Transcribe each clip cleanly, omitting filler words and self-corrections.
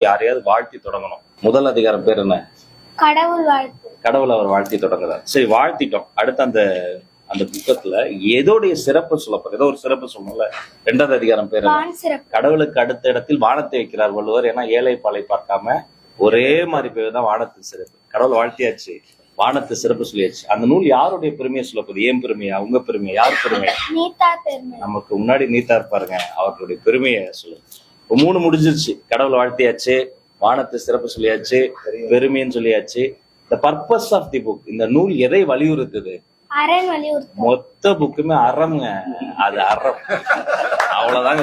யாரையாவது வாழ்த்தி தொடங்கணும். முதல் அதிகாரம் பேர் என்ன? கடவுள் வாழ்த்து. கடவுள் அவர் வாழ்த்தி தொடங்குறார். சரி, வாழ்த்திட்டோம். அடுத்து அந்த அந்த புத்தகத்துல ஏதோடைய சிறப்பு சொல்லப்படும். ஏதோ ஒரு சிறப்பு சொல்லணும்ல. 2வது அதிகாரம் பேர் என்ன? கடவுளுக்கு அடுத்த இடத்தில் வானத்தை வைக்கிறார் வள்ளுவர். ஏன்னா ஏழை பாலை பார்க்காம ஒரே மாதிரி பேர் தான் வானத்து சிறப்பு. கடவுள் வாழ்த்தியாச்சு, வானத்து சிறப்பு சொல்லியாச்சு. அந்த நூல் யாருடைய பெருமையை சொல்லப்போகுது? ஏன் பெருமையா, உங்க பெருமையா, யார் பெருமையா? நமக்கு முன்னாடி நீத்தா இருப்பாருங்க, அவர்களுடைய பெருமையை சொல்லுங்க. 3 முடிஞ்சிருச்சு. கடவுள் வாழ்த்தியாச்சு, வானத்து சிறப்பு சொல்லியாச்சு, பெருமைன்னு சொல்லியாச்சு. The purpose of the book, இந்த நூல் எதை வலியுறுத்துது? மொத்த புக்குமே அறம்ங்க. அது அறம், அவ்வளவுதாங்க.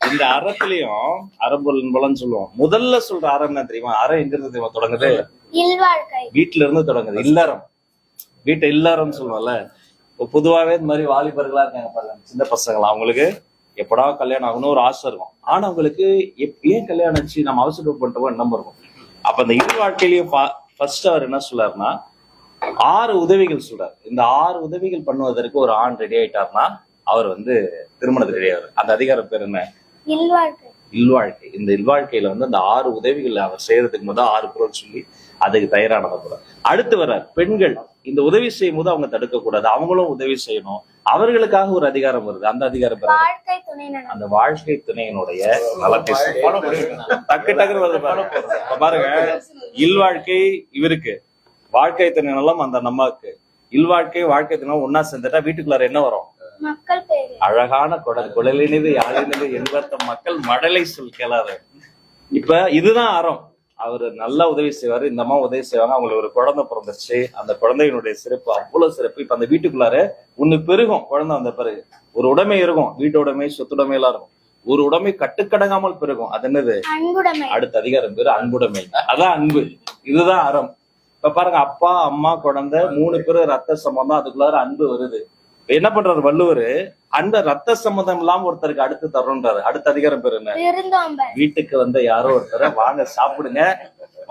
இந்த அறத்திலையும் அறம்பொருள் பலன்னு சொல்லுவோம். முதல்ல சொல்ற அறம் என்ன தெரியுமா? அறம் எங்க இருந்து தெரியுமா தொடங்குது? வீட்டுல இருந்து தொடங்குது. இல்லறம், வீட்டை இல்லறம் சொல்லுவோம்ல. பொதுவாவே இந்த மாதிரி வாலிபர்களா இருக்காங்க பாருங்க, சின்ன பசங்களா, அவங்களுக்கு எப்படா கல்யாணம் ஆகணும்னு ஒரு ஆசை இருக்கும். ஆனா அவங்களுக்கு ஏன் கல்யாணம் ஆச்சு, நம்ம அவசரம் பண்ணிட்டோம் எண்ணம் இருக்கும். அப்ப அந்த இரு வாழ்க்கையிலயும் ஃபர்ஸ்ட் அவர் என்ன சொல்றாருன்னா 6 உதவிகள் சொல்றாரு. இந்த 6 உதவிகள் பண்ணுவதற்கு ஒரு ஆண் ரெடி ஆயிட்டாருன்னா அவர் திருமணத்துக்கு ரெடி ஆவார். அந்த அதிகாரம் பேர் என்ன? இல்வாழ்க்கை. இந்த இல்வாழ்க்கையில அந்த 6 உதவிகள் அவர் செய்யறதுக்கு முதல் 6 குறள் சொல்லி அதுக்கு தயாரானத கூட. அடுத்து வர்றார் பெண்கள். இந்த உதவி செய்யும் போது அவங்க தடுக்க கூடாது, அவங்களும் உதவி செய்யணும். அவர்களுக்காக ஒரு அதிகாரம் வருது. அந்த அதிகாரம் அந்த வாழ்க்கை துணையினுடைய நலத்தை டக்கு டக்குன்னு வருது பாருங்க. இல்வாழ்க்கை இவருக்கு, வாழ்க்கை துணை நலம் அந்த நம்மக்கு. இல்வாழ்க்கை வாழ்க்கை துணை ஒன்னா சேர்ந்துட்டா வீட்டுக்குள்ளார என்ன வரும்? அழகான குடலினிது யாழினிது என்பர்த்த மக்கள் மடலை சொல் கேளாத. இப்ப இதுதான் அறம். அவரு நல்லா உதவி செய்வாரு, இந்த அம்மா உதவி செய்வாங்க. அவங்களுக்கு ஒரு குழந்தை பிறந்துருச்சு. அந்த குழந்தையினுடைய சிறப்பு அவ்வளவு சிறப்பு. இப்ப அந்த வீட்டுக்குள்ளார ஒண்ணு பெருகும். குழந்தை வந்த பிறகு ஒரு உடைமை இருக்கும், வீட்டுடைமை, சொத்துடைமை எல்லாம் இருக்கும். ஒரு உடைமை கட்டுக்கடங்காமல் பெருகும். அது என்னது? அடுத்த அதிகாரம் பேரு அன்புடைமை. அதான் அன்பு. இதுதான் அறம். இப்ப பாருங்க, அப்பா அம்மா குழந்தை 3 பேரும் ரத்த சம்பந்தம், அதுக்குள்ளார அன்பு வருது. என்ன பண்றாரு வள்ளுவர்? அந்த ரத்த சம்பந்தம் இல்லாம ஒருத்தருக்கு அடுத்து தர்றோன்றாரு. அடுத்த அதிகாரம் பேர் என்ன? வீட்டுக்கு வந்த யாரோ ஒருத்தரை வாங்க சாப்பிடுங்க,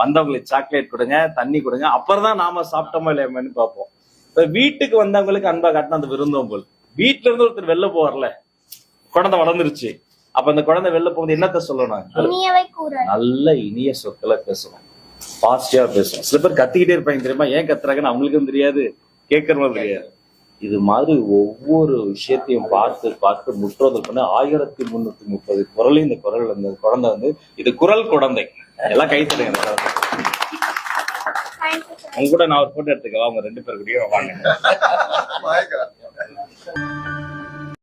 வந்தவங்களுக்கு சாக்லேட் கொடுங்க, தண்ணி கொடுங்க, அப்புறம் தான் நாம சாப்பிட்டோமா இல்லையாமன்னு பார்ப்போம். இப்ப வீட்டுக்கு வந்தவங்களுக்கு அன்பா காட்டின அந்த விருந்தோம்பல். வீட்டுல இருந்து ஒருத்தர் வெளில போவார்ல, குழந்தை வளர்ந்துருச்சு. அப்ப அந்த குழந்தை வெளில போகுது, என்னத்த சொல்லணும்? நல்ல இனிய சொற்களை பேசணும், பாசிட்டிவா பேசணும். சில பேர் கத்திக்கிட்டே இருப்பாங்க தெரியுமா? ஏன் கத்துறாங்கன்னு அவங்களுக்கும் தெரியாது, கேட்கறவங்களும் தெரியாது. இது மாதிரி ஒவ்வொரு விஷயத்தையும் பார்த்து பார்த்து முற்றோதல் பண்ண 1330 குரலையும் இந்த குரல் அந்த குழந்தை இது குரல் குழந்தை. எல்லாம் கை தருங்க. உங்க கூட நான் ஒரு போட்டோ எடுத்துக்கவா? அவங்க 2 பேர் கூடயும் வாங்க.